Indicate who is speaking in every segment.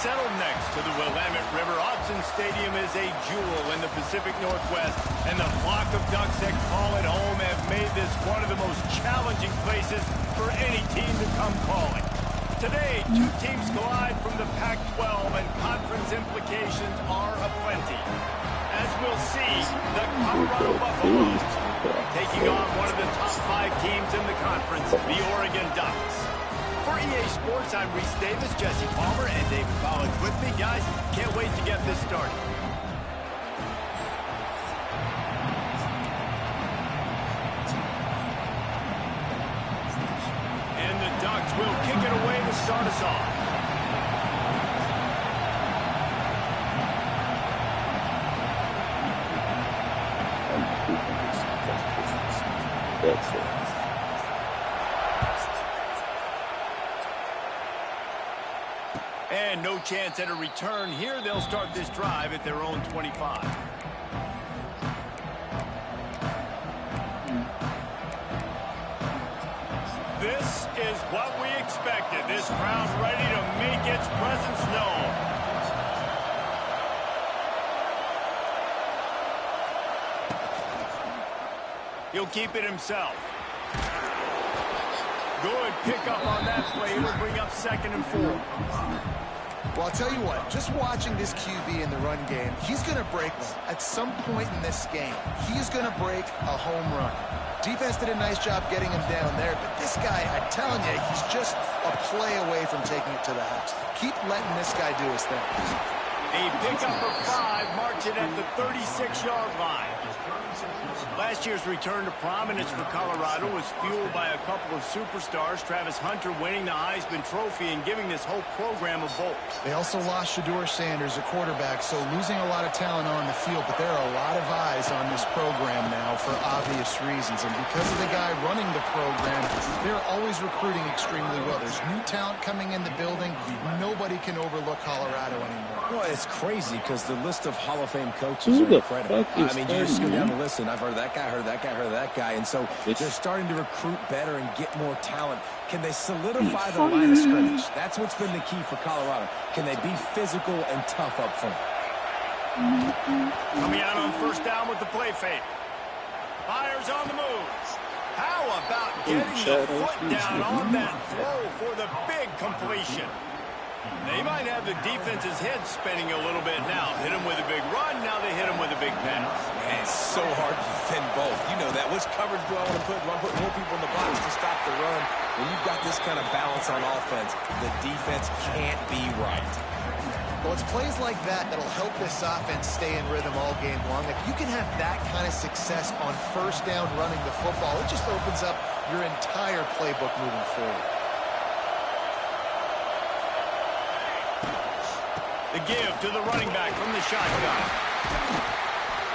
Speaker 1: Settled next to the Willamette River, Autzen Stadium is a jewel in the Pacific Northwest, and the flock of Ducks that call it home have made this one of the most challenging places for any team to come calling. Today, two teams collide from the Pac-12, and conference implications are aplenty. As we'll see, the Colorado Buffaloes taking on one of the top 5 teams in the conference, the Oregon Ducks. For EA Sports, I'm Reese Davis, Jesse Palmer, and David Collins with me. Guys, can't wait to get this started. And the Ducks will kick it away to start us off.
Speaker 2: That's it.
Speaker 1: And no chance at a return here. They'll start this drive at their own 25. This is what we expected. This crowd ready to make its presence known. He'll keep it himself. Good pickup on that play. It'll bring up 2nd and 4.
Speaker 3: Well, I'll tell you what, just watching this QB in the run game, he's going to break one. At some point in this game, he is going to break a home run. Defense did a nice job getting him down there, but this guy, I'm telling you, he's just a play away from taking it to the house. Keep letting this guy do his thing.
Speaker 1: A pickup of 5, marching at the 36-yard line. Last year's return to prominence for Colorado was fueled by a couple of superstars, Travis Hunter winning the Heisman Trophy and giving this whole program a bolt.
Speaker 3: They also lost Shedeur Sanders, a quarterback, so losing a lot of talent on the field, but there are a lot of eyes on this program now for obvious reasons, and because of the guy running the program, they're always recruiting extremely well. There's new talent coming in the building. Nobody can overlook Colorado anymore.
Speaker 4: Well, it's crazy because the list of Hall of Fame coaches are incredible. I mean, you just go down the list, and I've heard that guy, heard that guy, heard that guy, and so they're starting to recruit better and get more talent. Can they solidify the line of scrimmage? That's what's been the key for Colorado. Can they be physical and tough up front?
Speaker 1: Coming out on 1st down with the play fake. Fires on the move. How about getting the foot down on that throw for the big completion? They might have the defense's head spinning a little bit now. Hit them with a big run, now they hit them with a big pass.
Speaker 4: Man, it's so hard to defend both. You know that. Which coverage do I want to put? Do I put more people in the box to stop the run? When you've got this kind of balance on offense, the defense can't be right.
Speaker 3: Well, it's plays like that that'll help this offense stay in rhythm all game long. If you can have that kind of success on first down running the football, it just opens up your entire playbook moving forward.
Speaker 1: The give to the running back from the shotgun.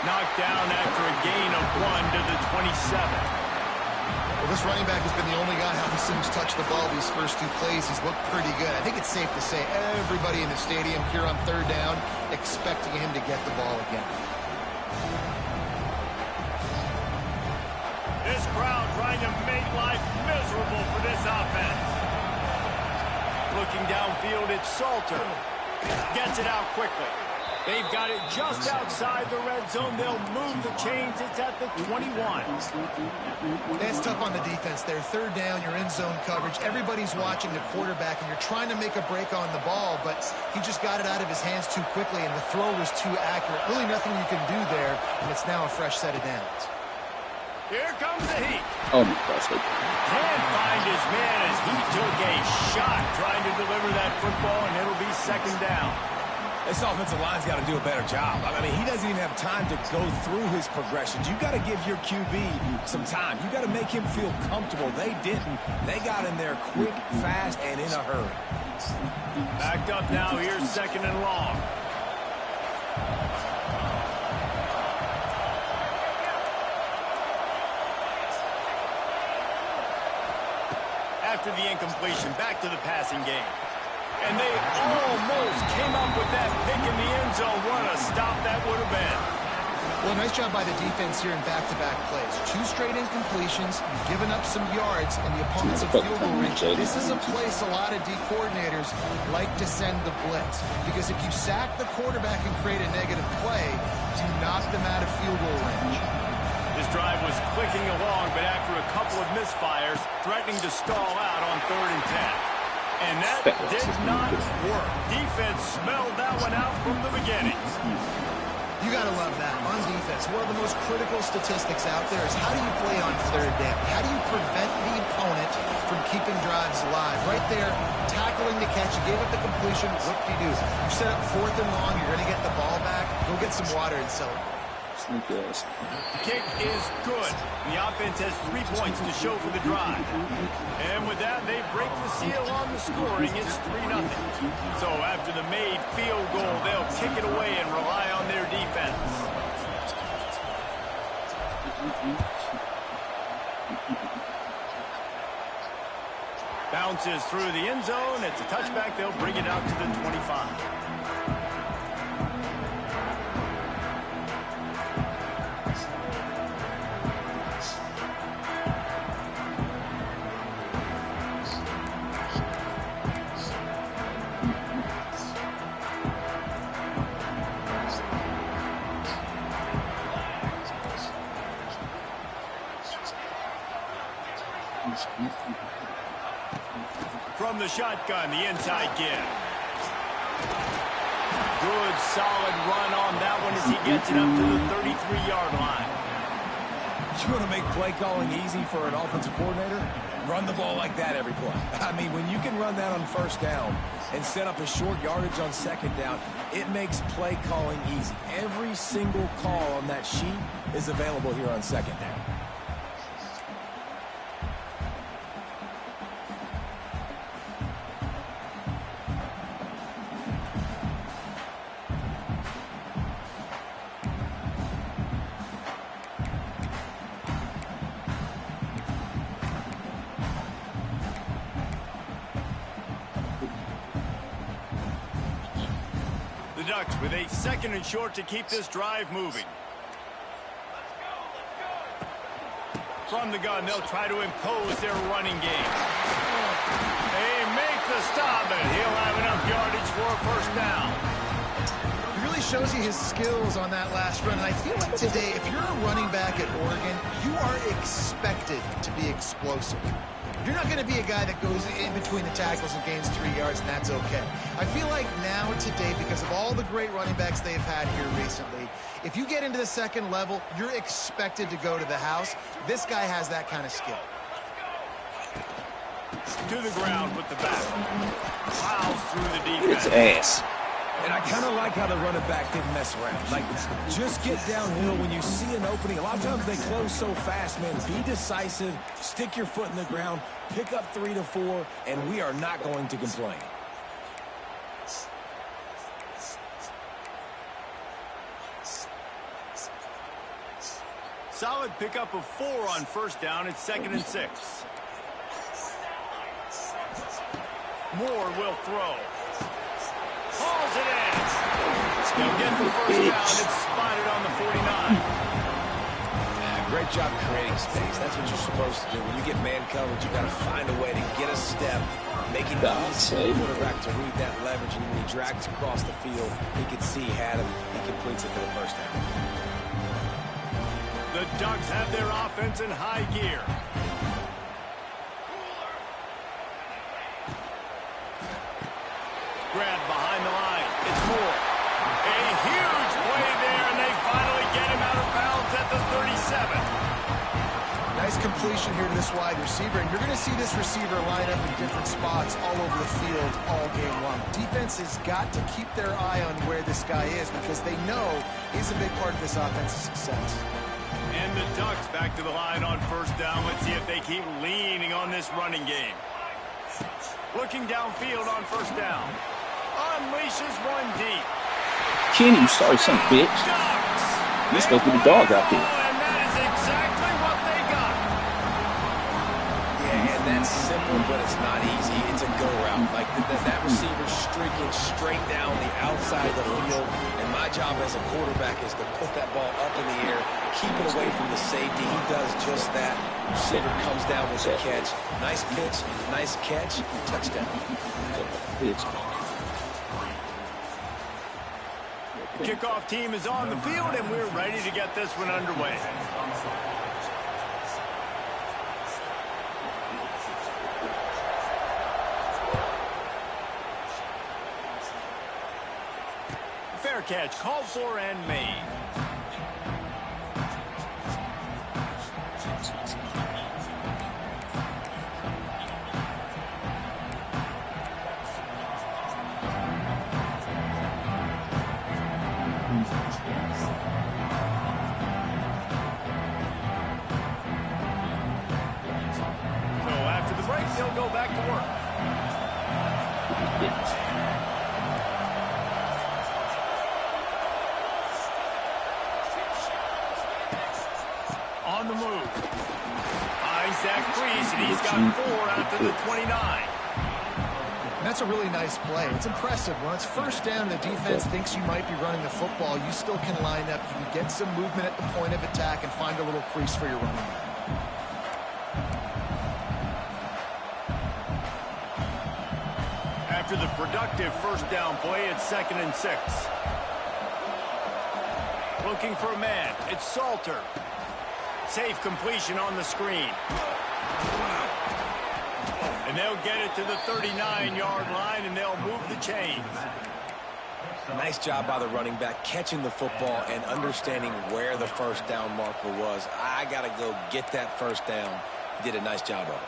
Speaker 1: Knocked down after a gain of 1 to the 27.
Speaker 3: Well, this running back has been the only guy how he seems touched the ball these first 2 plays. He's looked pretty good. I think it's safe to say everybody in the stadium here on third down expecting him to get the ball again.
Speaker 1: This crowd trying to make life miserable for this offense. Looking downfield, it's Salter. Gets it out quickly. They've got it just outside the red zone. They'll move the chains. It's at the 21.
Speaker 3: That's tough on the defense there. Third down, you're in zone coverage. Everybody's watching the quarterback, and you're trying to make a break on the ball, but he just got it out of his hands too quickly, and the throw was too accurate. Really nothing you can do there, and it's now a fresh set of downs.
Speaker 1: Here comes the heat.
Speaker 2: Oh my gosh.
Speaker 1: Can't find his man as he took a shot trying to deliver that football, and it'll be second down.
Speaker 4: This offensive line's got to do a better job. I mean, he doesn't even have time to go through his progressions. You've got to give your QB some time. You've got to make him feel comfortable. They didn't. They got in there quick, fast, and in a hurry.
Speaker 1: Backed up now. Here's second and long. After the incompletion, back to the passing game. And they almost came up with that pick in the end zone. What a stop that would have been.
Speaker 3: Well, nice job by the defense here in back-to-back plays. 2 straight incompletions, you've given up some yards, and the opponent's in field goal range. This is a place a lot of D coordinators like to send the blitz, because if you sack the quarterback and create a negative play, you knock them out of field goal range.
Speaker 1: This drive was clicking along, but after a couple of misfires, threatening to stall out on 3rd and 10. And that did not work. Defense smelled that one out from the beginning.
Speaker 3: You got to love that. On defense, one of the most critical statistics out there is how do you play on 3rd down? How do you prevent the opponent from keeping drives alive? Right there, tackling the catch. You gave up the completion. What do? You set up 4th and long. You're going to get the ball back. Go get some water and celebrate.
Speaker 1: The kick is good. The offense has 3 points to show for the drive. And with that, they break the seal on the scoring. It's 3-0. So after the made field goal, they'll kick it away and rely on their defense. Bounces through the end zone. It's a touchback. They'll bring it out to the 25. From the shotgun, the inside give. Good, solid run on that one as he gets it up to the 33-yard line.
Speaker 4: You want to make play calling easy for an offensive coordinator? Run the ball like that every play. I mean, when you can run that on first down and set up a short yardage on second down, it makes play calling easy. Every single call on that sheet is available here on second down.
Speaker 1: Ducks with a 2nd and short to keep this drive moving. From the gun, they'll try to impose their running game. They make the stop, and he'll have enough yardage for a first down.
Speaker 3: You really really shows you his skills on that last run. And I feel like today, if you're a running back at Oregon, you are expected to be explosive. You're not going to be a guy that goes in between the tackles and gains 3 yards, and that's okay. I feel like now today, because of all the great running backs they've had here recently, if you get into the second level, you're expected to go to the house. This guy has that kind of skill.
Speaker 1: To the ground with the back. Plows through the defense.
Speaker 2: It's ass.
Speaker 4: And I kind of like how the running back didn't mess around. Like, just get downhill when you see an opening. A lot of times they close so fast, man. Be decisive, stick your foot in the ground, pick up 3 to 4, and we are not going to complain.
Speaker 1: Solid pickup of 4 on first down. It's 2nd and 6. Moore will throw. Hauls it in. He'll get the first down. It's spotted on the 49.
Speaker 4: Great job creating space. That's what you're supposed to do. When you get man coverage, you got to find a way to get a step, making the quarterback to read that leverage. And when he drags across the field, he can see he had him. He completes it for the first down.
Speaker 1: The Ducks have their offense in high gear. Grab behind the line. It's Moore. A huge play there, and they finally get him out of bounds at the 37.
Speaker 3: Nice completion here to this wide receiver, and you're going to see this receiver line up in different spots all over the field all game long. Defense has got to keep their eye on where this guy is because they know he's a big part of this offense's success.
Speaker 1: And the Ducks back to the line on first down. Let's see if they keep leaning on this running game. Looking downfield on first down. Unleashes one deep.
Speaker 2: Kenny, you sorry son of a bitch. Let's go through the dog out there.
Speaker 1: And that is exactly what they got.
Speaker 4: Yeah, and that's simple, but it's not easy. It's a go route. Like that receiver streaking straight down the outside of the field. And my job as a quarterback is to put that ball up in the air, keep it away from the safety. He does just that. Receiver comes down with a catch. Nice pitch, nice catch, touchdown.
Speaker 1: Kickoff team is on the field, and we're ready to get this one underway. Fair catch, called for and made. They'll go back to work. On the move. Finds that crease, and he's got 4 out to the 29.
Speaker 3: That's a really nice play. It's impressive. When it's first down, the defense thinks you might be running the football. You still can line up. You can get some movement at the point of attack and find a little crease for your running back.
Speaker 1: After the productive first down play, it's 2nd and 6. Looking for a man. It's Salter. Safe completion on the screen. And they'll get it to the 39-yard line, and they'll move the chains.
Speaker 4: Nice job by the running back, catching the football and understanding where the first down marker was. I got to go get that first down. He did a nice job of it.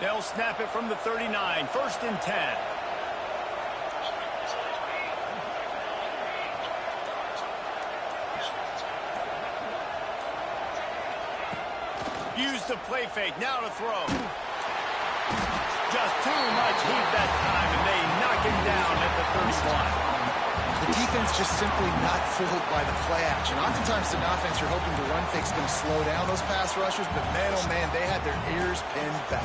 Speaker 1: They'll snap it from the 39. 1st and 10. Use the play fake. Now to throw. Just too much heat that time, and they knock him down at the 31.
Speaker 3: The defense just simply not fooled by the play action. Oftentimes, the offense, you're hoping the run fake's going to slow down those pass rushers, but man, oh man, they had their ears pinned back.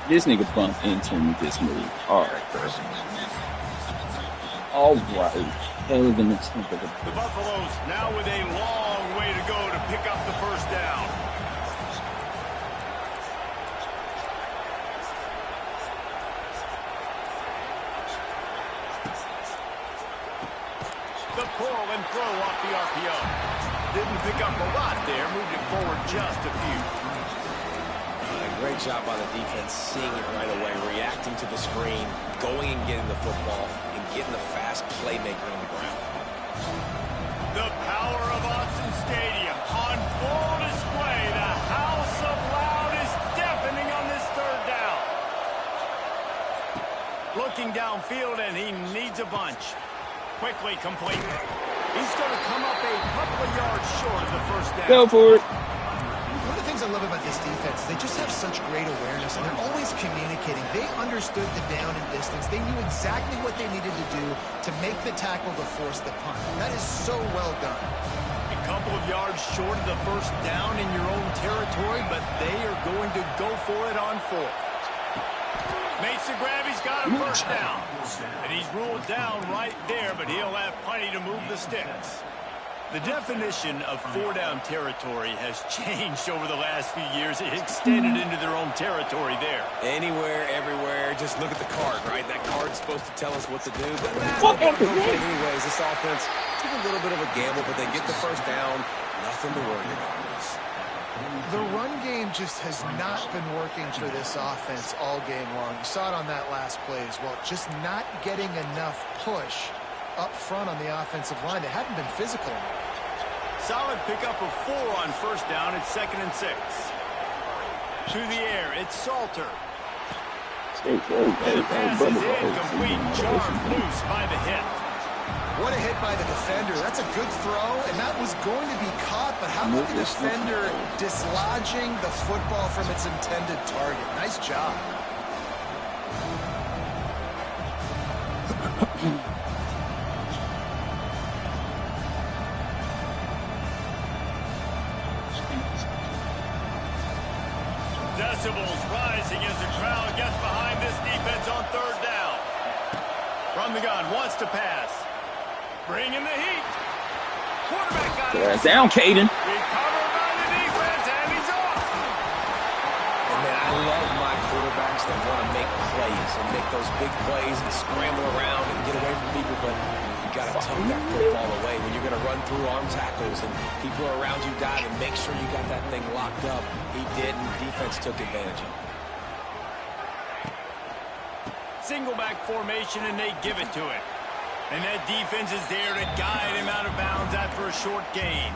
Speaker 2: This nigga bumped into me this move. All right, bro. All right. Hell of an attempt.
Speaker 1: The Buffaloes now with a long way to go to pick up the first down. pull and throw off the RPO. Didn't pick up a lot there, moved it forward just a few.
Speaker 4: Great job by the defense, seeing it right away, reacting to the screen, going and getting the football, and getting the fast playmaker on the ground.
Speaker 1: The power of Autzen Stadium on full display. The house of loud is deafening on this third down. Looking downfield, and he needs a bunch. Quickly complete. He's going to come up a couple of yards short of the first down.
Speaker 2: Go for it.
Speaker 3: One of the things I love about this defense, they just have such great awareness, and they're always communicating. They understood the down and distance. They knew exactly what they needed to do to make the tackle to force the punt. That is so well done.
Speaker 1: A couple of yards short of the first down in your own territory, but they are going to go for it on fourth. Makes the grab, he's got a first down. And he's ruled down right there, but he'll have plenty to move the sticks. The definition of four-down territory has changed over the last few years. It extended into their own territory there.
Speaker 4: Anywhere, everywhere, just look at the card, right? That card's supposed to tell us what to do. But anyways, this offense took a little bit of a gamble, but they get the first down. Nothing to worry about.
Speaker 3: The run game just has not been working for this offense all game long. You saw it on that last play as well. Just not getting enough push up front on the offensive line. They haven't been physical enough.
Speaker 1: Solid pickup of 4 on first down. It's 2nd and 6. To the air, it's Salter. And the pass is incomplete. Charged loose by the hit.
Speaker 3: What a hit by the defender. That's a good throw, and that was going to be caught, but how about the defender dislodging the football from its intended target? Nice job.
Speaker 1: Decibels rising as the crowd gets behind this defense on third down. From the gun, wants to pass. Bringing the heat. Quarterback got it.
Speaker 2: Down, Caden.
Speaker 1: Recovered by the defense, and he's off.
Speaker 4: And man, I love my quarterbacks that want to make plays and make those big plays and scramble around and get away from people, but you got to tuck that football away when you're going to run through arm tackles and people are around you diving. Make sure you got that thing locked up. He did, and defense took advantage of it.
Speaker 1: Single back formation, and they give it to it. And that defense is there to guide him out of bounds after a short gain.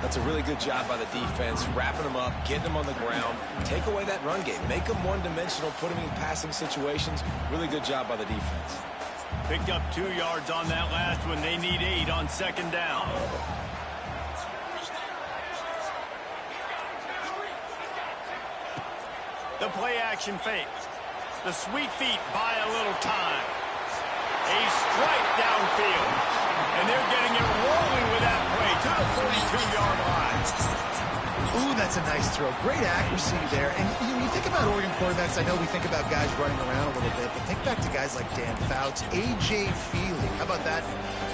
Speaker 4: That's a really good job by the defense, wrapping them up, getting them on the ground, take away that run game, make them one-dimensional, put them in passing situations. Really good job by the defense.
Speaker 1: Picked up 2 yards on that last one. They need 8 on 2nd down. The play action fake. The sweet feet buy a little time. A strike downfield. And they're getting it rolling with that play to the 42-yard line.
Speaker 3: Ooh, that's a nice throw. Great accuracy there. And you think about Oregon quarterbacks, I know we think about guys running around a little bit, but think back to guys like Dan Fouts, A.J. Feely. How about that?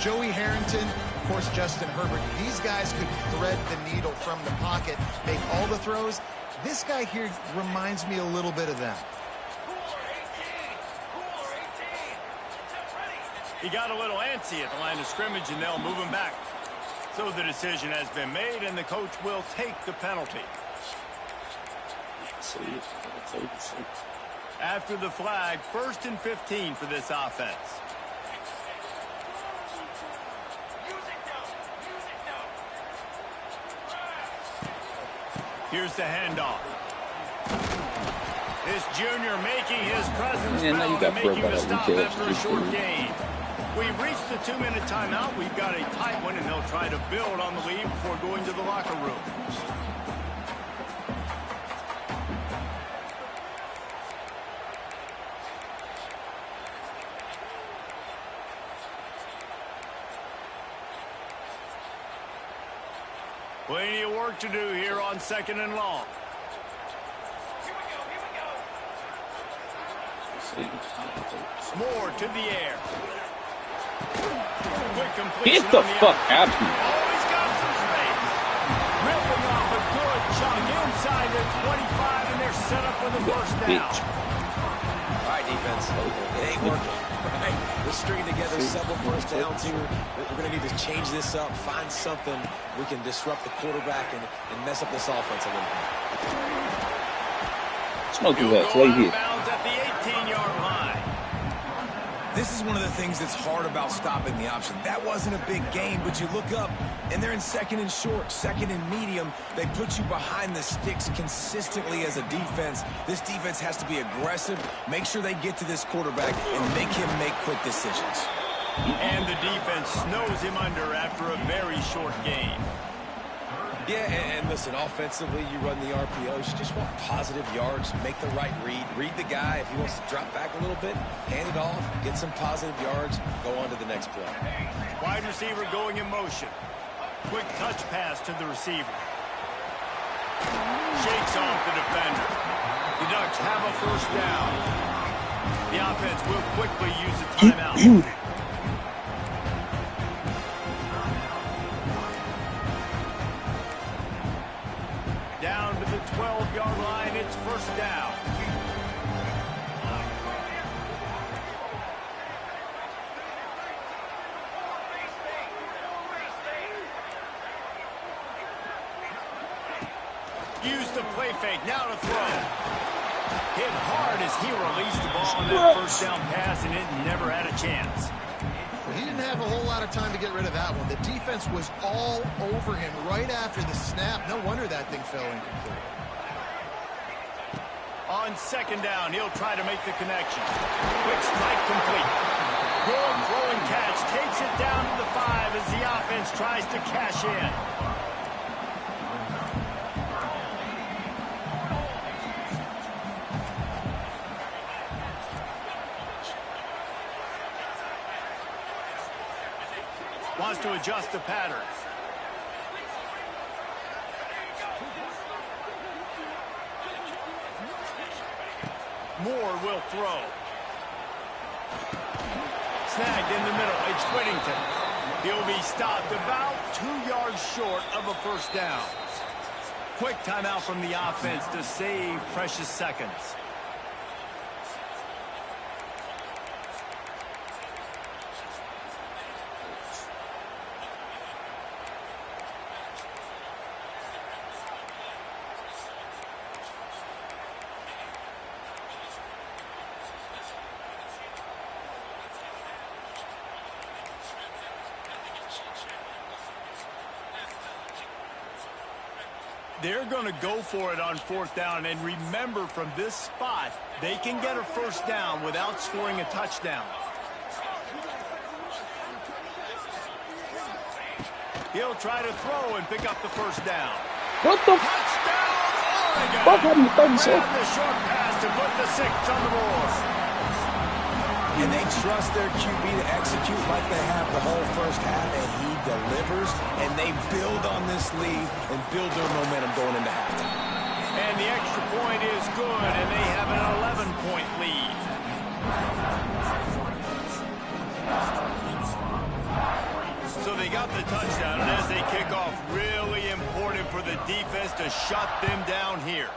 Speaker 3: Joey Harrington, of course, Justin Herbert. These guys could thread the needle from the pocket, make all the throws. This guy here reminds me a little bit of that.
Speaker 1: He got a little antsy at the line of scrimmage, and they'll move him back. So the decision has been made, and the coach will take the penalty. After the flag, 1st and 15 for this offense. Here's the handoff. This junior making his presence felt and making the stop after a short gain. We've reached the 2-minute timeout. We've got a tight one, and they'll try to build on the lead before going to the locker room. Plenty of work to do here on 2nd and long. Moore to the air.
Speaker 2: Get the fuck out of here.
Speaker 1: Always got some space. Ripping off a good chunk inside the 25, and they're set up with a first down.
Speaker 4: All right, defense. It ain't working. Right? This stringing together several first downs here. We're going to need to change this up, find something we can disrupt the quarterback and mess up this offense a little bit.
Speaker 2: Smoking that play here.
Speaker 1: At the 18-yard line.
Speaker 4: This is one of the things that's hard about stopping the option. That wasn't a big gain, but you look up, and they're in second and short, second and medium. They put you behind the sticks consistently as a defense. This defense has to be aggressive, make sure they get to this quarterback, and make him make quick decisions.
Speaker 1: And the defense snows him under after a very short gain.
Speaker 4: Yeah, and listen, offensively, you run the RPOs. You just want positive yards, make the right read. Read the guy. If he wants to drop back a little bit, hand it off, get some positive yards, go on to the next play.
Speaker 1: Wide receiver going in motion. Quick touch pass to the receiver. Shakes off the defender. The Ducks have a first down. The offense will quickly use a timeout. Down to the 12-yard line, it's first down. Use the play fake, now to throw. Hit hard as he released the ball on that first down pass, and it never had a chance.
Speaker 3: He didn't have a whole lot of time to get rid of that one. The defense was all over him right after the snap. No wonder that thing fell incomplete.
Speaker 1: On second down, he'll try to make the connection. Quick strike complete. Good throw and catch. Takes it down to the 5 as the offense tries to cash in. Wants to adjust the pattern. Moore will throw. Snagged in the middle. It's Whittington. He'll be stopped about 2 yards short of a first down. Quick timeout from the offense to save precious seconds. They're going to go for it on fourth down, and remember, from this spot, they can get a first down without scoring a touchdown. He'll try to throw and pick up the first down.
Speaker 2: What the
Speaker 1: Touchdown, Oregon!
Speaker 2: fuck happened to 36?
Speaker 1: Ran the short pass to put the 6 on the board.
Speaker 4: And they trust their QB to execute like they have the whole first half, and he delivers, and they build on this lead and build their momentum going into halftime.
Speaker 1: And the extra point is good, and they have an 11-point lead. So they got the touchdown, and as they kick off, really important for the defense to shut them down here.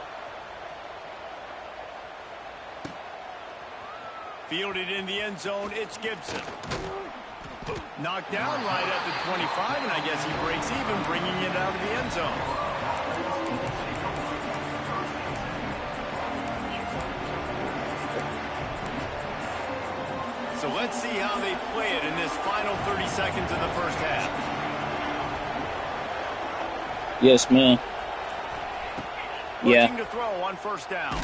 Speaker 1: Fielded in the end zone, it's Gibson. Knocked down right at the 25, and I guess he breaks even, bringing it out of the end zone. So let's see how they play it in this final 30 seconds of the first half.
Speaker 2: Yes, man.
Speaker 1: Looking to throw on first down.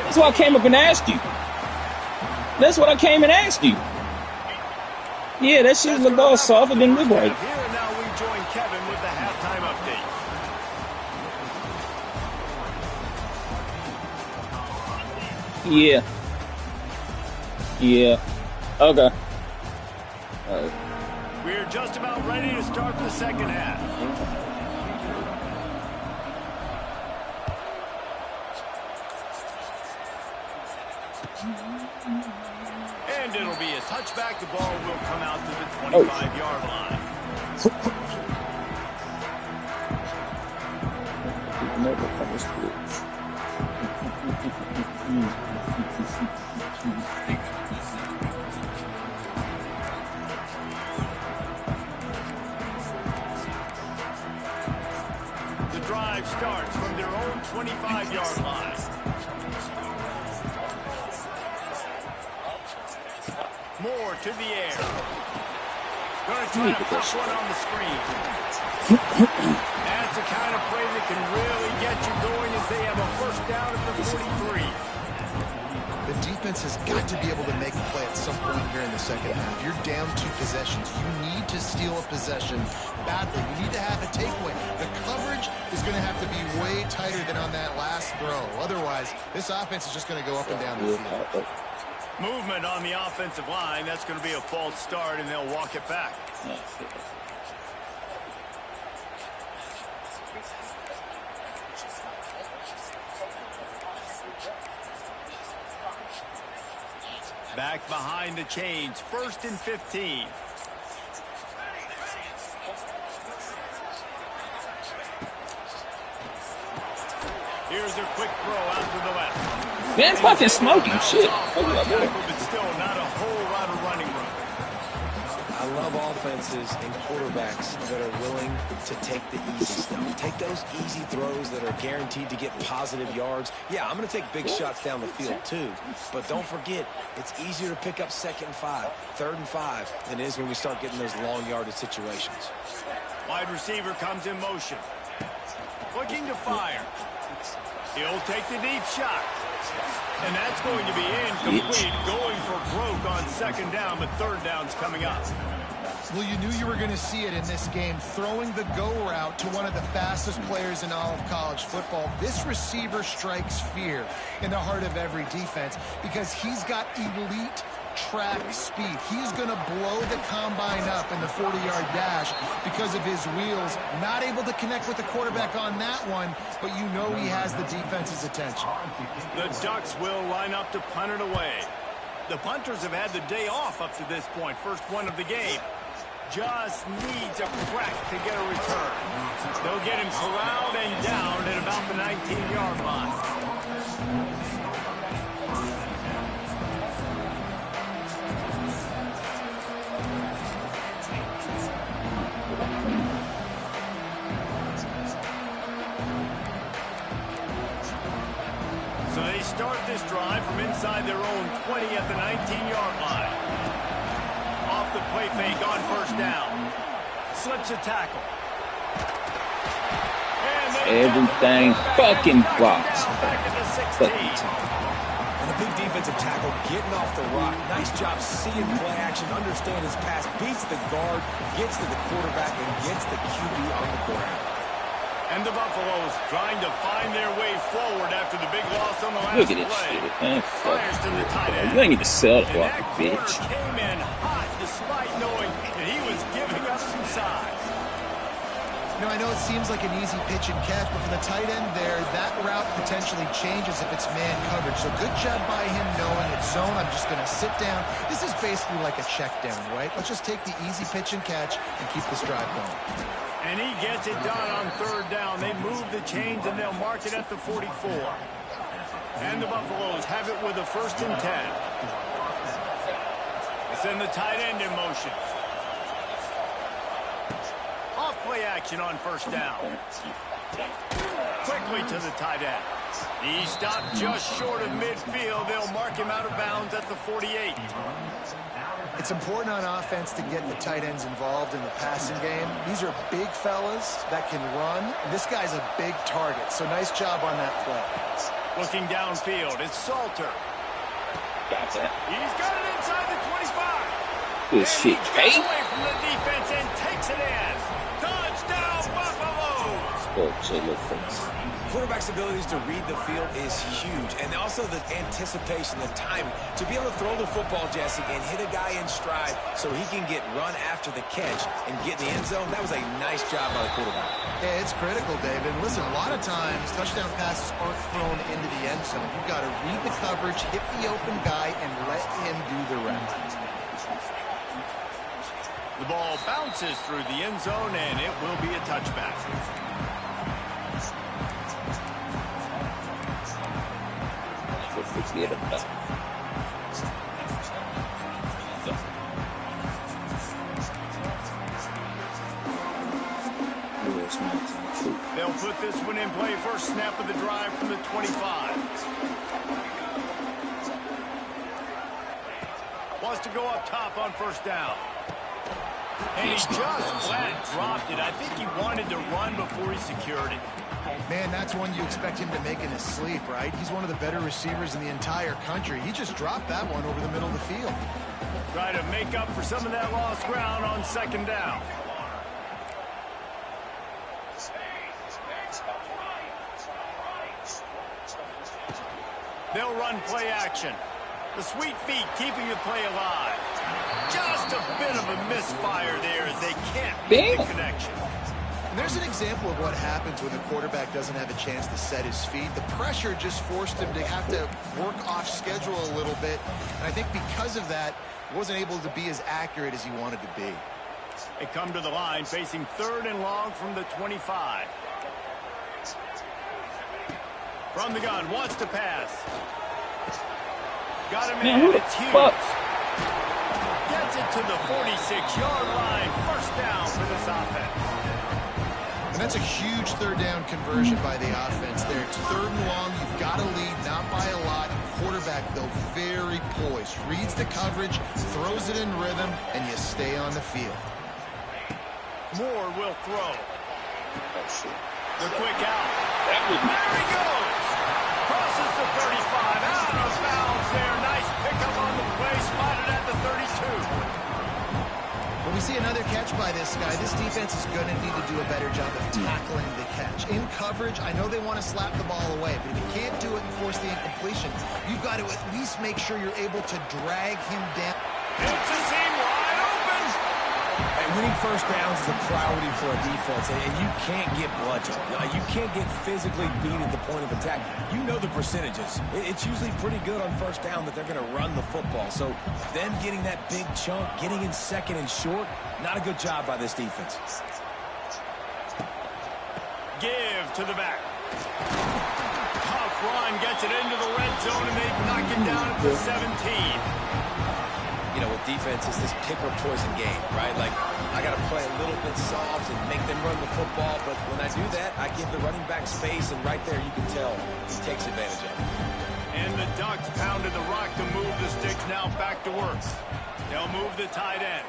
Speaker 2: That's why I came up and asked you. That's what I came and asked you. Yeah, that shit looked all soft and didn't look right.
Speaker 1: Here and now we join Kevin with the halftime update.
Speaker 2: Yeah. Yeah. Okay.
Speaker 1: We're just about ready to start the second half. And it'll be a touchback. The ball will come out to the 25-yard line. The drive starts from their own 25-yard line. Moore to the air. Going to try to put one on the screen. That's the kind of play that can really get you going as they have a first down at the 43.
Speaker 3: The defense has got to be able to make a play at some point here in the second half. You're down 2 possessions. You need to steal a possession badly. You need to have a takeaway. The coverage is going to have to be way tighter than on that last throw. Otherwise, this offense is just going to go up and down the field.
Speaker 1: Movement on the offensive line. That's going to be a false start, and they'll walk it back. Back behind the chains, 1st and 15. Here's a quick throw out to the left.
Speaker 2: Man, fucking smoking shit.
Speaker 1: But still not a whole lot of running room.
Speaker 4: I love offenses and quarterbacks that are willing to take the easy stuff. Take those easy throws that are guaranteed to get positive yards. Yeah, I'm going to take big shots down the field too. But don't forget, it's easier to pick up 2nd and 5, 3rd and 5 than it is when we start getting those long yardage situations.
Speaker 1: Wide receiver comes in motion. Looking to fire. He'll take the deep shot. And that's going to be incomplete. Going for broke on 2nd down, but 3rd down's coming up.
Speaker 3: Well, you knew you were going to see it in this game. Throwing the go route to one of the fastest players in all of college football. This receiver strikes fear in the heart of every defense because he's got elite track speed. He's going to blow the combine up in the 40-yard dash because of his wheels. Not able to connect with the quarterback on that one, but you know he has the defense's attention.
Speaker 1: The Ducks will line up to punt it away. The punters have had the day off up to this point. First one of the game. Just needs a crack to get a return. They'll get him corralled and down at about the 19-yard line. So they start this drive from inside their own 20 at the 19-yard line. Off the play fake on 1st down. Slips a tackle.
Speaker 2: Everything fucking blocks.
Speaker 4: And a big defensive tackle getting off the rock. Nice job seeing play action, understand his pass, beats the guard, gets to the quarterback, and gets the QB on the ground.
Speaker 1: And the Buffaloes trying to find their way forward after the big loss on the last
Speaker 2: Look at this
Speaker 1: play.
Speaker 2: shit, man.
Speaker 1: Fires to the tight end.
Speaker 2: You ain't even sell the
Speaker 1: And
Speaker 2: block,
Speaker 1: that
Speaker 2: bitch.
Speaker 1: corner came in hot despite knowing that he was giving up some size.
Speaker 3: You know, I know it seems like an easy pitch and catch, but for the tight end there, that route potentially changes if it's man coverage. So good job by him knowing it's zone. I'm just going to sit down. This is basically like a check down, right? Let's just take the easy pitch and catch and keep this drive going.
Speaker 1: And he gets it done on 3rd down. They move the chains, and they'll mark it at the 44. And the Buffaloes have it with a 1st and 10. They send the tight end in motion. Off-play action on 1st down. Quickly to the tight end. He stopped just short of midfield. They'll mark him out of bounds at the 48.
Speaker 3: It's important on offense to get the tight ends involved in the passing game. These are big fellas that can run. This guy's a big target, so nice job on that play.
Speaker 1: Looking downfield, it's Salter.
Speaker 2: Got that.
Speaker 1: He's got it inside the 25.
Speaker 2: Good shit,
Speaker 1: He
Speaker 2: hey?
Speaker 1: gets away from the defense and takes it in. Touchdown, Buffaloes!
Speaker 2: Bullshit, little face.
Speaker 4: Quarterback's abilities to read the field is huge, and also the anticipation, the timing. To be able to throw the football, Jesse, and hit a guy in stride so he can get run after the catch and get in the end zone, that was a nice job by the quarterback.
Speaker 3: Yeah, it's critical, David. Listen, a lot of times touchdown passes aren't thrown into the end zone. You've got to read the coverage, hit the open guy, and let him do the rest.
Speaker 1: The ball bounces through the end zone, and it will be a touchback.
Speaker 2: Get him back.
Speaker 1: They'll put this one in play. First snap of the drive from the 25. Wants to go up top on first down. And he just flat dropped it. I think he wanted to run before he secured it.
Speaker 3: Man, that's one you expect him to make in his sleep, right? He's one of the better receivers in the entire country. He just dropped that one over the middle of the field.
Speaker 1: Try to make up for some of that lost ground on second down. They'll run play action. The sweet feet keeping the play alive. Just a bit of a misfire there as they can't make the connection.
Speaker 3: And there's an example of what happens when the quarterback doesn't have a chance to set his feet. The pressure just forced him to have to work off schedule a little bit. And I think because of that, he wasn't able to be as accurate as he wanted to be.
Speaker 1: They come to the line facing 3rd and long from the 25. From the gun, wants to pass. Got him in, it's Hughes. Gets it to the 46-yard line. First down for this offense.
Speaker 3: And that's a huge 3rd down conversion by the offense there. It's 3rd and long. You've got to lead, not by a lot. Quarterback, though, very poised. Reads the coverage, throws it in rhythm, and you stay on the field.
Speaker 1: Moore will throw. The quick out. There he goes. Crosses the 35. Out of bounds there. Nice pickup on the play. Spotted at the 32.
Speaker 3: When we see another catch by this guy, this defense is going to need to do a better job of tackling the catch. In coverage, I know they want to slap the ball away, but if you can't do it and force the incompletion, you've got to at least make sure you're able to drag him down.
Speaker 1: It's a seam wide open.
Speaker 4: Hey, winning first downs is a priority for a defense, and you can't get bludgeoned. You can't get physically beat at the point of attack. You know the percentages. It's usually pretty good on first down that they're going to run the football. So them getting that big chunk, getting in 2nd and short, not a good job by this defense.
Speaker 1: Give to the back. Tough run, gets it into the red zone, and they knock it down at the 17.
Speaker 4: You know, with defense, it's this pick or poison game, right? Like, I got to play a little bit soft and make them run the football, but when I do that, I give the running back space, and right there you can tell he takes advantage of it.
Speaker 1: And the Ducks pounded the rock to move the sticks, now back to work. They'll move the tight end.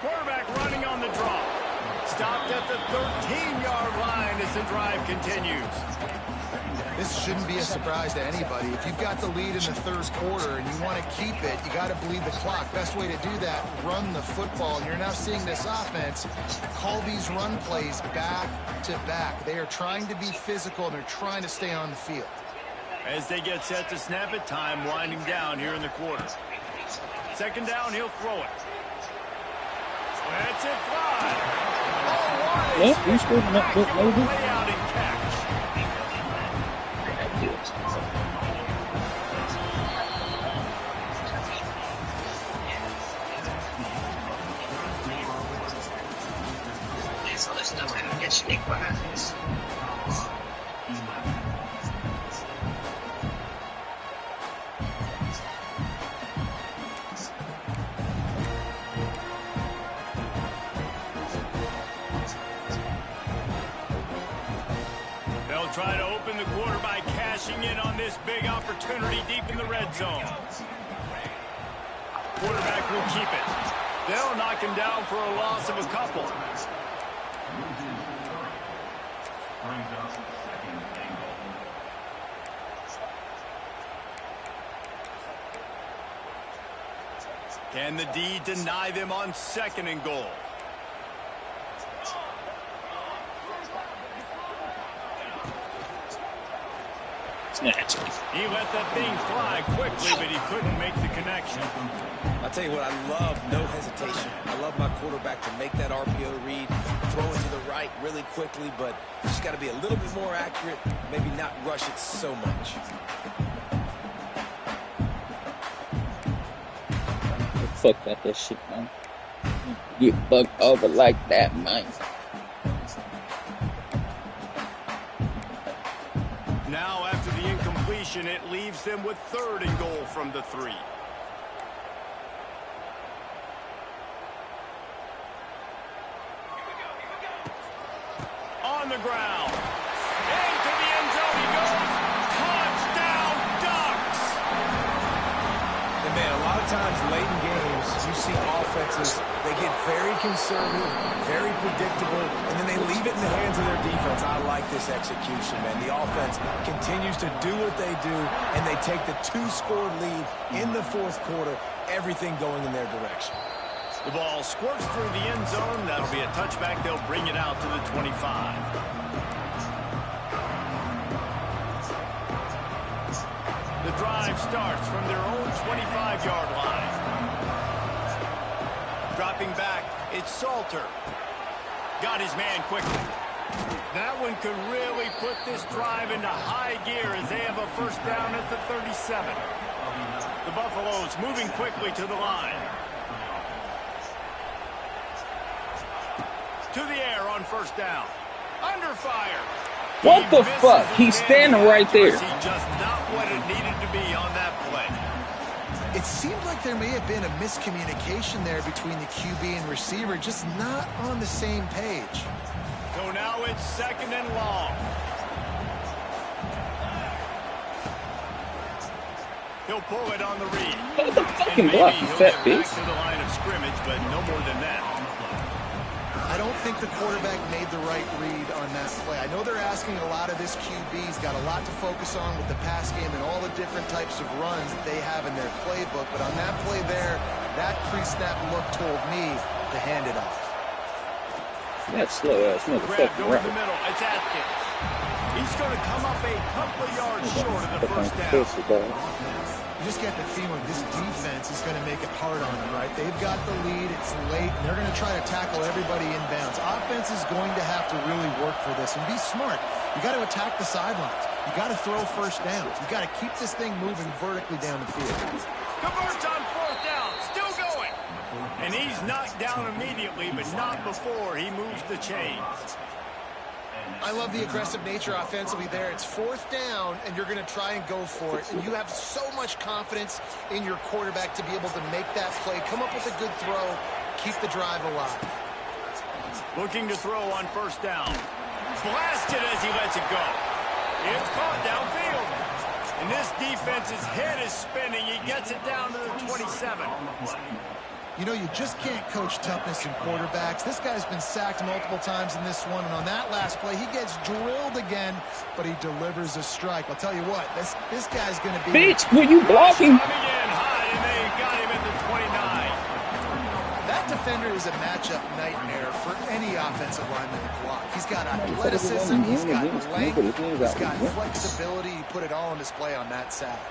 Speaker 1: Quarterback running on the draw. Stopped at the 13-yard line as the drive continues.
Speaker 3: This shouldn't be a surprise to anybody. If you've got the lead in the 3rd quarter and you want to keep it, you got to bleed the clock. Best way to do that, run the football. And you're now seeing this offense call these run plays back to back. They are trying to be physical, and they're trying to stay on the field.
Speaker 1: As they get set to snap it, time winding down here in the quarter. 2nd down, he'll throw it. That's it, fly. Oh, what a spectacular play out and catch. They'll try to open the quarter by cashing in on this big opportunity deep in the red zone. Quarterback will keep it. They'll knock him down for a loss of a couple. Can the D deny them on 2nd and goal? He let that thing fly quickly, but he couldn't make the connection.
Speaker 4: I'll tell you what, I love no hesitation. I love my quarterback to make that RPO read, throw it to the right really quickly, but just got to be a little bit more accurate, maybe not rush it so much.
Speaker 2: Fuck that shit, man. Get bugged over like that, man.
Speaker 1: conversion. It leaves them with 3rd and goal from the 3. On the ground. Into the end zone he goes. Touchdown, Ducks!
Speaker 4: And man, a lot of times late in games, you see offenses, they get very conservative, very predictable, and then they leave it in the hands of their defense. I like this execution, man. The offense continues to do what they do, and they take the 2-score lead in the 4th quarter, everything going in their direction.
Speaker 1: The ball squirts through the end zone. That'll be a touchback. They'll bring it out to the 25. The drive starts from their own 25-yard line. Dropping back, it's Salter. Got his man quickly. That one could really put this drive into high gear as they have a 1st down at the 37. The Buffaloes moving quickly to the line. To the air on 1st down. Under fire.
Speaker 2: What the fuck? He's standing right there.
Speaker 1: Just not what it needed to be on that play.
Speaker 3: It seemed like there may have been a miscommunication there between the QB and receiver, just not on the same page.
Speaker 1: So now it's 2nd and long. He'll pull it on the read.
Speaker 2: What the fucking block, you fat bitch?
Speaker 1: To the line of scrimmage, but no more than that.
Speaker 3: I don't think the quarterback made the right read on that play. I know they're asking a lot of this QB. He's got a lot to focus on with the pass game and all the different types of runs that they have in their playbook. But on that play there, that pre-snap look told me to hand it off.
Speaker 2: That slow-ass motherfucking
Speaker 1: over the middle. It's Atkins. He's going to come up a couple of yards short of the 1st down.
Speaker 3: You just get the feeling this defense is going to make it hard on them, right? They've got the lead. It's late, and they're going to try to tackle everybody inbounds. Offense is going to have to really work for this and be smart. You got to attack the sidelines. You got to throw 1st downs. You got to keep this thing moving vertically down the field.
Speaker 1: Converts on 4th down. Still going. And he's knocked down immediately, but not before he moves the chains.
Speaker 3: I love the aggressive nature offensively there. It's 4th down, and you're going to try and go for it. And you have so much confidence in your quarterback to be able to make that play, come up with a good throw, keep the drive alive.
Speaker 1: Looking to throw on 1st down. Blasted as he lets it go. It's caught downfield. And this defense's head is spinning. He gets it down to the 27.
Speaker 3: You know, you just can't coach toughness in quarterbacks. This guy's been sacked multiple times in this one, and on that last play, he gets drilled again, but he delivers a strike. I'll tell you what, this guy's going to be...
Speaker 2: Bitch, were you blocking?
Speaker 1: Coming in high, and they got him at the 29.
Speaker 3: That defender is a matchup nightmare for any offensive lineman to block. He's got athleticism, he's got length, he's got flexibility. He put it all on display on that sack.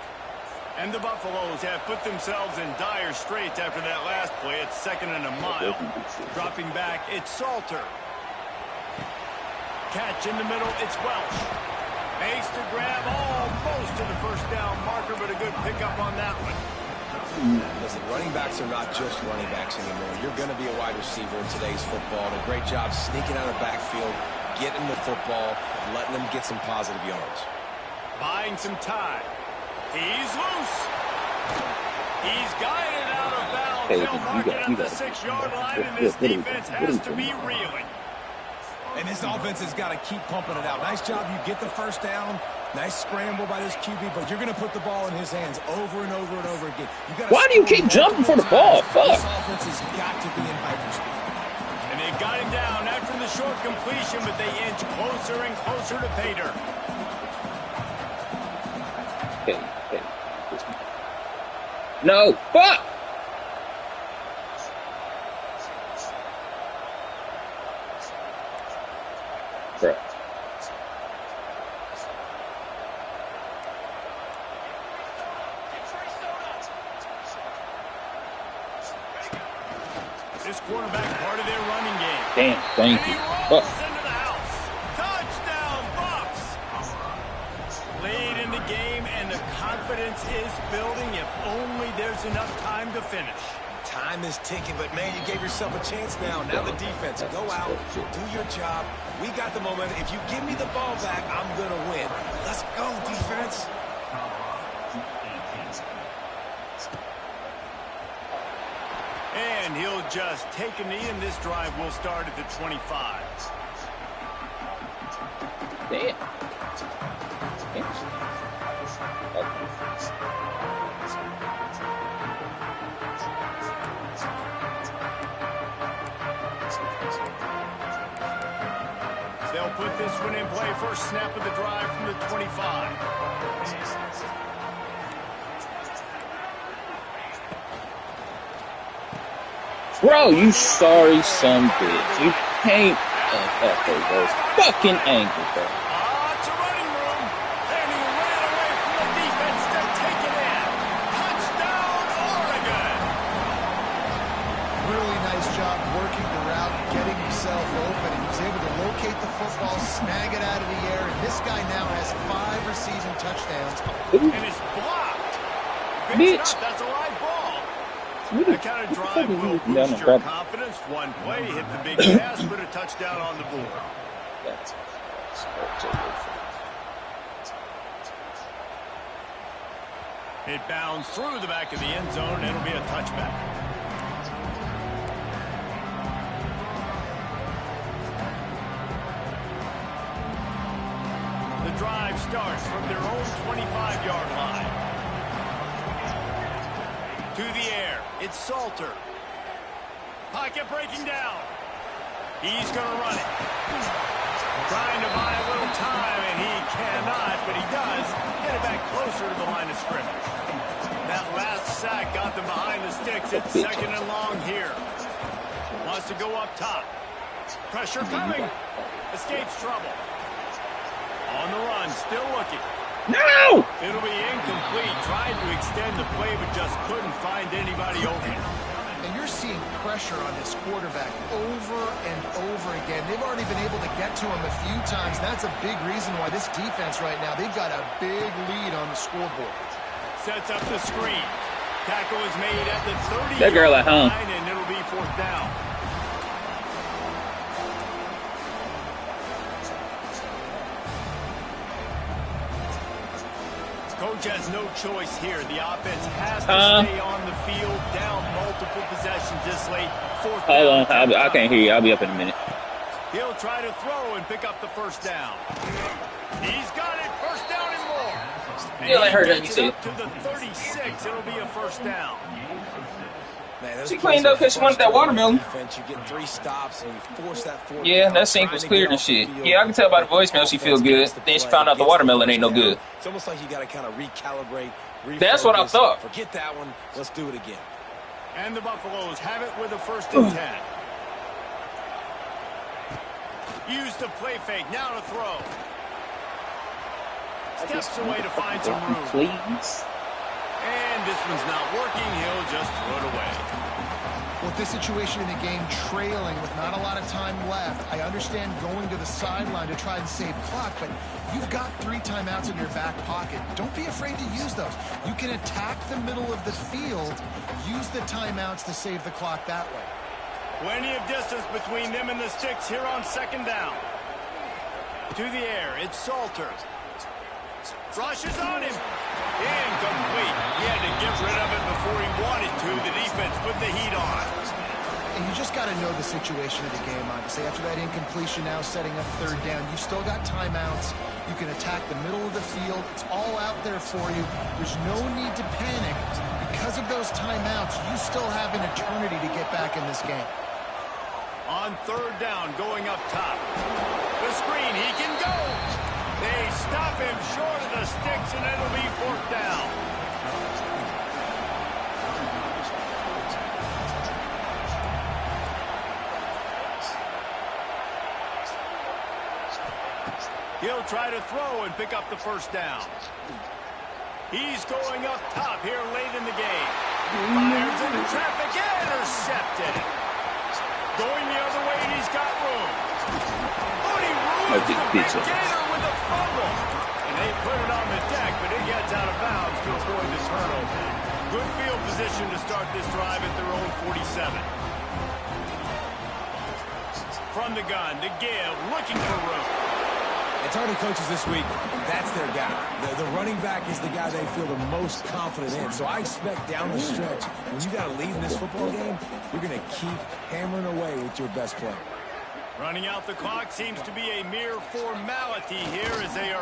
Speaker 1: And the Buffaloes have put themselves in dire straits after that last play. It's 2nd and a mile. Dropping back, it's Salter. Catch in the middle, it's Welsh. Makes the grab almost to the 1st down marker, but a good pickup on that one.
Speaker 4: Listen, running backs are not just running backs anymore. You're going to be a wide receiver in today's football. And a great job sneaking out of backfield, getting the football, letting them get some positive yards.
Speaker 1: Buying some time. He's loose. He's guided out of bounds. They'll mark it at the 6-yard line, and this defense has to be reeling.
Speaker 4: And this offense has got to keep pumping it out. Nice job. You get the 1st down. Nice scramble by this QB, but you're going to put the ball in his hands over and over and over again.
Speaker 2: Why do you keep jumping for the ball? Fuck.
Speaker 4: This offense has got to be in hyperspeed.
Speaker 1: And they got him down after the short completion, but they inch closer and closer to pay dirt.
Speaker 2: Hey. No, fuck! Bruh.
Speaker 1: This quarterback part of their running game.
Speaker 2: Damn, thank you.
Speaker 1: Into the house. Touchdown, Bucks! Late in the game, and the confidence is building. If only there's enough time to finish.
Speaker 4: Time is ticking, but man, you gave yourself a chance now. Now the defense, go out, do your job. We got the momentum. If you give me the ball back, I'm going to win. Let's go, defense.
Speaker 1: And he'll just take a knee, and this drive will start at the 25.
Speaker 2: Damn.
Speaker 1: They'll put this one in play. First snap of the drive from the 25.
Speaker 2: Bro, you sorry son bitch. You can't those fucking angles, bro.
Speaker 1: It's a running room, and he ran away from the defense to take it in. Touchdown, Oregon!
Speaker 3: Really nice job working the route, getting himself open. He was able to locate the football, snag it out of the air, and this guy now has 5 receiving touchdowns.
Speaker 1: And it's blocked.
Speaker 2: Bitch.
Speaker 1: That's a live ball. That kind of drive will boost your confidence. One play, hit the big pass, put a touchdown on the board. It bounds through the back of the end zone, and it'll be a touchback. The drive starts from their own 25-yard line. To the air, it's Salter. Pocket breaking down. He's going to run it. Trying to buy a little time, and he cannot, but he does get it back closer to the line of scrimmage. That last sack got them behind the sticks. It's second and long here. Wants to go up top. Pressure coming. Escapes trouble. On the run, still looking.
Speaker 2: No!
Speaker 1: It'll be incomplete. Tried to extend the play, but just couldn't find anybody open.
Speaker 3: And you're seeing pressure on this quarterback over and over again. They've already been able to get to him a few times. That's a big reason why this defense right now, they've got a big lead on the scoreboard.
Speaker 1: Sets up the screen. Tackle is made at the 30-yard
Speaker 2: That girl at home.
Speaker 1: line, and it'll be fourth down. Coach has no choice here. The offense has to stay on the field, down multiple possessions this late. Fourth down.
Speaker 2: Hold on, I can't hear you. I'll be up in a minute.
Speaker 1: He'll try to throw and pick up the first down. He's got it. First down and more. And
Speaker 2: Yeah, I heard that.
Speaker 1: he
Speaker 2: You
Speaker 1: gets
Speaker 2: see
Speaker 1: it
Speaker 2: it.
Speaker 1: up to the 36. It'll be a first down.
Speaker 4: Man,
Speaker 2: She cleaned up because she wanted that watermelon.
Speaker 4: Defense, you get 3 stops and you force that fourth
Speaker 2: Yeah,
Speaker 4: down,
Speaker 2: that sink
Speaker 4: trying
Speaker 2: was
Speaker 4: to
Speaker 2: clear
Speaker 4: get
Speaker 2: and
Speaker 4: off the
Speaker 2: shit.
Speaker 4: field.
Speaker 2: Yeah, I can tell by the voicemail she feels good. Then she found out the watermelon ain't no good.
Speaker 4: It's almost like you got to kind of recalibrate.
Speaker 2: That's what I
Speaker 4: refocus.
Speaker 2: thought.
Speaker 4: Forget that one. Let's do it again.
Speaker 1: And the Buffaloes have it with a first and 10. Use the play fake. Now to throw. Steps away to find some room.
Speaker 2: Please.
Speaker 1: And this one's not working. He'll just throw it away.
Speaker 3: With this situation in the game, trailing with not a lot of time left, I understand going to the sideline to try and save clock, but you've got 3 timeouts in your back pocket. Don't be afraid to use those. You can attack the middle of the field, use the timeouts to save the clock that way.
Speaker 1: Plenty of distance between them and the sticks here on second down. To the air, it's Salter. Rushes on him. Incomplete. He had to get rid of it before he wanted to. The defense put the heat on.
Speaker 3: And you just got to know the situation of the game, obviously. After that incompletion, now setting up third down, you've still got timeouts. You can attack the middle of the field. It's all out there for you. There's no need to panic. Because of those timeouts, you still have an eternity to get back in this game.
Speaker 1: On third down, going up top. The screen, he can go. They stop him short of the sticks, and it'll be fourth down. He'll try to throw and pick up the first down. He's going up top here late in the game. Fires into traffic, intercepted. Going the other way, and he's got room. Moody ruins the big gator with a fumble. And they put it on the deck, but it gets out of bounds to avoid the turnover. Good field position to start this drive at their own 47. From the gun to give, looking for room.
Speaker 4: And Tony coaches this week, that's their guy. The running back is the guy they feel the most confident in. So I expect down the stretch, when you got a lead in this football game, you're going to keep hammering away with your best player.
Speaker 1: Running out the clock seems to be a mere formality here as they are